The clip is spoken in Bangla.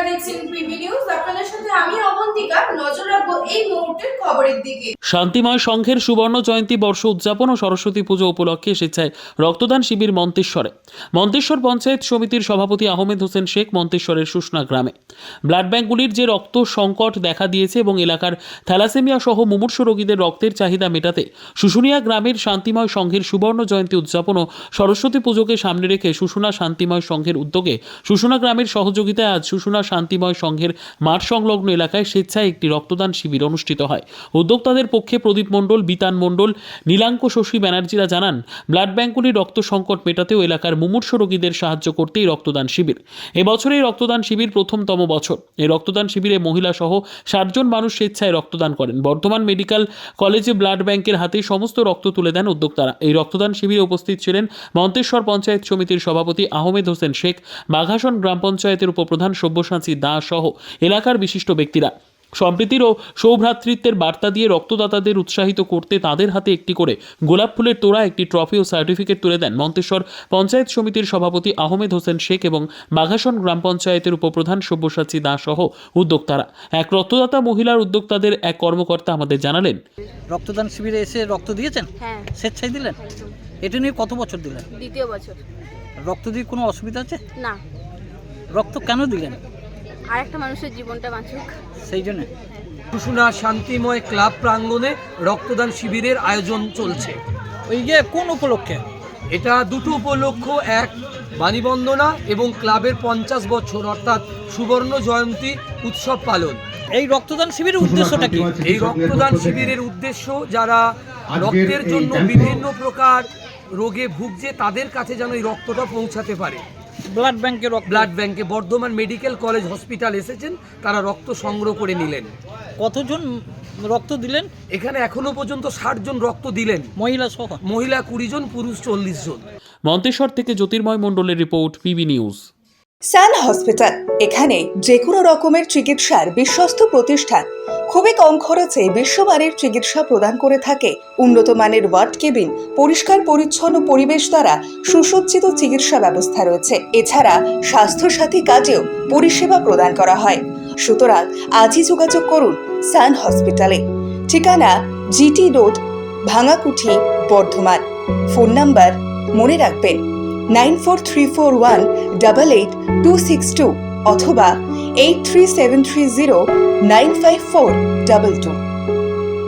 দেখছেন পিবি নিউজ। আপনাদের সাথে আমি অবন্তিকা। নজর রাখবো এই মুহূর্তের খবরের দিকে। শান্তিময় সংঘের সুবর্ণ জয়ন্তী বর্ষ উদযাপন ও সরস্বতী পুজো উপলক্ষে স্বেচ্ছায় রক্তদান শিবির মন্তেশ্বর পঞ্চায়েত সমিতির সভাপতি আহমেদ হোসেন শেখ মন্তেশ্বরের শুষ্না গ্রামে ব্লাড ব্যাঙ্কগুলির যে রক্ত সংকট দেখা দিয়েছে এবং এলাকার থ্যালাসেমিয়া সহ মুমূর্ষু রোগীদের রক্তের চাহিদা মেটাতে শুশুনিয়া গ্রামের শান্তিময় সংঘের সুবর্ণ জয়ন্তী উদযাপন ও সরস্বতী পুজোকে সামনে রেখে শুশুনা শান্তিময় সংঘের উদ্যোগে শুশুনা গ্রামের সহযোগিতায় আজ শুশুনা শান্তিময় সংঘের মাঠ সংলগ্ন এলাকায় স্বেচ্ছায় একটি রক্তদান শিবির অনুষ্ঠিত হয়। উদ্যোক্তাদের পক্ষে প্রদীপ মণ্ডল, বিতান মণ্ডল, নীলাঙ্ক শশী ব্যানার্জিরা জানান, ব্লাড ব্যাঙ্কগুলির রক্ত সংকট মেটাতেও এলাকার মুমূর্ষু রোগীদের সাহায্য করতেই রক্তদান শিবির। এবছর এই রক্তদান শিবির প্রথমতম বছর। এই রক্তদান শিবিরে মহিলা সহ 60 জন মানুষ স্বেচ্ছায় রক্তদান করেন। বর্ধমান মেডিকেল কলেজে ব্লাড ব্যাঙ্কের হাতে সমস্ত রক্ত তুলে দেন উদ্যোক্তারা। এই রক্তদান শিবিরে উপস্থিত ছিলেন মন্তেশ্বর পঞ্চায়েত সমিতির সভাপতি আহমেদ হোসেন শেখ, বাঘাসন গ্রাম পঞ্চায়েতের উপপ্রধান সব্যসাচী দাস সহ এলাকার বিশিষ্ট ব্যক্তিরা। সম্প্রীতির ও সৌভ্রাতৃত্বের বার্তা দিয়ে রক্তদাতাদের উৎসাহিত করতে তাদের হাতে একটি করে গোলাপ ফুলের তোড়া, একটি ট্রফি ও সার্টিফিকেট তুলে দেন মন্তেশ্বর পঞ্চায়েত সমিতির সভাপতি আহমেদ হোসেন শেখ এবং বাঘাসন গ্রাম পঞ্চায়েতের উপপ্রধান সব্যসাচী দাস সহ উদ্যোক্তারা। এক রক্তদাতা মহিলার উদ্যোক্তাদের এক কর্মকর্তা আমাদের জানালেন, রক্তদান শিবিরে এসে রক্ত দিয়েছেন? হ্যাঁ, স্বেচ্ছায় দিলেন? এটা নিয়ে কত বছর দিলেন? দ্বিতীয় বছর। রক্ত দিয়ে কোনো অসুবিধা আছে? না, রক্ত কেন দিলেন? আর একটা মানুষের জীবনটা বাঁচুক সেই জন্য। শুশুনা শান্তিময় ক্লাব প্রাঙ্গণে রক্তদান শিবিরের আয়োজন চলছে। ওই কোন উপলক্ষে? এটা দুটো উপলক্ষ, এক বাণীবন্দনা এবং ক্লাবের 50 বছর অর্থাৎ সুবর্ণ জয়ন্তী উৎসব পালন। এই রক্তদান শিবিরের উদ্দেশ্যটা কি? এই রক্তদান শিবিরের উদ্দেশ্য যারা রক্তের জন্য বিভিন্ন প্রকার রোগে ভুগছে তাদের কাছে যেন এই রক্তটা পৌঁছাতে পারে। ব্লাড ব্যাংকের ব্লাড ব্যাংকে বর্ধমান মেডিকেল কলেজ হসপিটাল এসেছেন, তারা রক্ত সংগ্রহ করে নিলেন। কতজন রক্ত দিলেন? এখানে এখনো পর্যন্ত 60 জন রক্ত দিলেন, মহিলা সহ। মহিলা 20 জন, পুরুষ 40 জন। মন্তেশ্বর থেকে জ্যোতির্ময় মণ্ডলের রিপোর্ট, পিবি নিউজ। সান হসপিটাল, এখানে যে কোনো রকমের চিকিৎসার বিশ্বস্ত প্রতিষ্ঠান। খুবই কম খরচে বিশ্বমানের চিকিৎসা প্রদান করে থাকে। উন্নত মানের ওয়ার্ড কেবিন, পরিষ্কার পরিচ্ছন্ন পরিবেশ দ্বারা সুসজ্জিত চিকিৎসা ব্যবস্থা রয়েছে। এছাড়া স্বাস্থ্যসাথী কাজেও পরিষেবা প্রদান করা হয়। সুতরাং আজই যোগাযোগ করুন সান হসপিটালে। ঠিকানা GT road, Bhangakuthi, Bardhaman. Phone number মনে রাখবেন 9434188262 অথবা 83730954222।